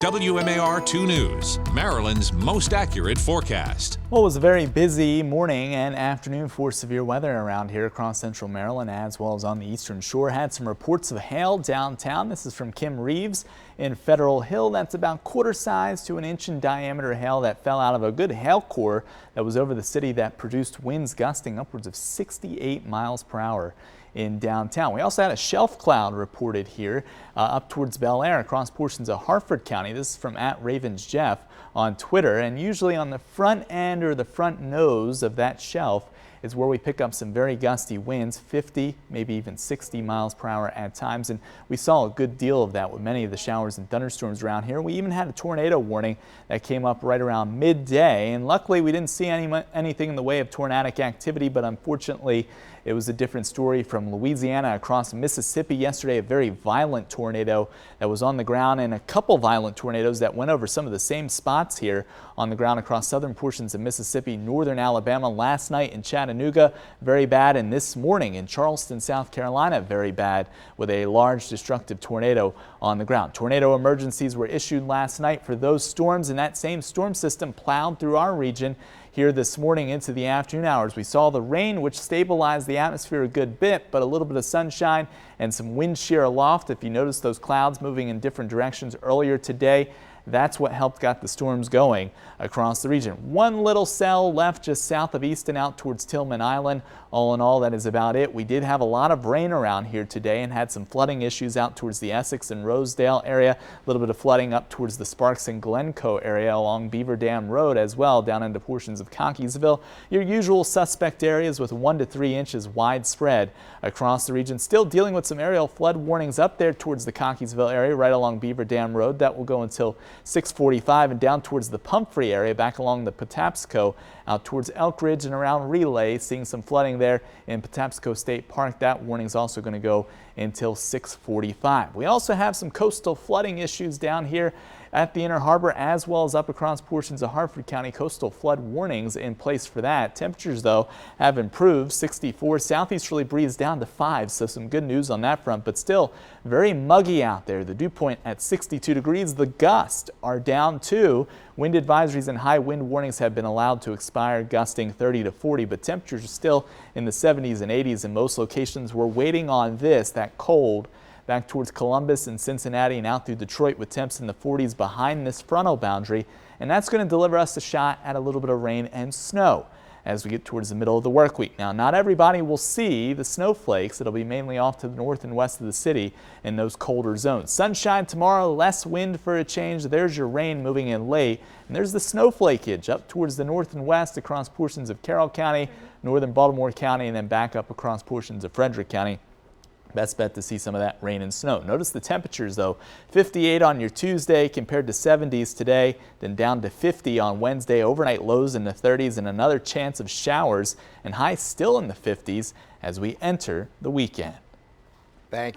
WMAR 2 News, Maryland's most accurate forecast. Well, it was a very busy morning and afternoon for severe weather around here across central Maryland as well as on the eastern shore. Had some reports of hail downtown. This is from Kim Reeves in Federal Hill. That's about quarter size to an inch in diameter hail that fell out of a good hail core that was over the city that produced winds gusting upwards of 68 miles per hour in downtown. We also had a shelf cloud reported here up towards Bel Air across portions of Harford County. This is from @RavensJeff on Twitter, and usually on the front end or the front nose of that shelf is where we pick up some very gusty winds, 50, maybe even 60 miles per hour at times. And we saw a good deal of that with many of the showers and thunderstorms around here. We even had a tornado warning that came up right around midday. And luckily we didn't see anything in the way of tornadic activity, but unfortunately it was a different story from Louisiana across Mississippi yesterday. A very violent tornado that was on the ground, and a couple violent tornadoes that went over some of the same spots here on the ground across southern portions of Mississippi, northern Alabama last night in Chattanooga, very bad, and this morning in Charleston, South Carolina, very bad, with a large destructive tornado on the ground. Tornado emergencies were issued last night for those storms, and that same storm system plowed through our region here this morning into the afternoon hours. We saw the rain, which stabilized the atmosphere a good bit, but a little bit of sunshine and some wind shear aloft. If you notice those clouds moving in different directions earlier today, that's what helped got the storms going across the region. One little cell left just south of Easton out towards Tillman Island. All in all, that is about it. We did have a lot of rain around here today and had some flooding issues out towards the Essex and Rosedale area. A little bit of flooding up towards the Sparks and Glencoe area along Beaver Dam Road as well, down into portions of Cockeysville. Your usual suspect areas with 1 to 3 inches widespread across the region. Still dealing with some aerial flood warnings up there towards the Cockeysville area right along Beaver Dam Road. That will go until 6:45, and down towards the Pumphrey area back along the Patapsco out towards Elk Ridge and around Relay, seeing some flooding there in Patapsco State Park. That warning is also going to go until 6:45. We also have some coastal flooding issues down here at the Inner Harbor as well as up across portions of Harford County. Coastal flood warnings in place for that. Temperatures though have improved. 64, southeasterly breeze down to 5, so some good news on that front, but still very muggy out there. The dew point at 62 degrees. The gusts are down too. Wind advisories and high wind warnings have been allowed to expire, gusting 30 to 40, but temperatures are still in the 70s and 80s in most locations. We're waiting on this, that cold, back towards Columbus and Cincinnati and out through Detroit with temps in the 40s behind this frontal boundary. And that's going to deliver us a shot at a little bit of rain and snow as we get towards the middle of the work week. Now, not everybody will see the snowflakes. It'll be mainly off to the north and west of the city in those colder zones. Sunshine tomorrow, less wind for a change. There's your rain moving in late. And there's the snowflakage up towards the north and west across portions of Carroll County, northern Baltimore County, and then back up across portions of Frederick County. Best bet to see some of that rain and snow. Notice the temperatures though, 58 on your Tuesday compared to 70s today, then down to 50 on Wednesday. Overnight lows in the 30s and another chance of showers, and highs still in the 50s as we enter the weekend. Thank you.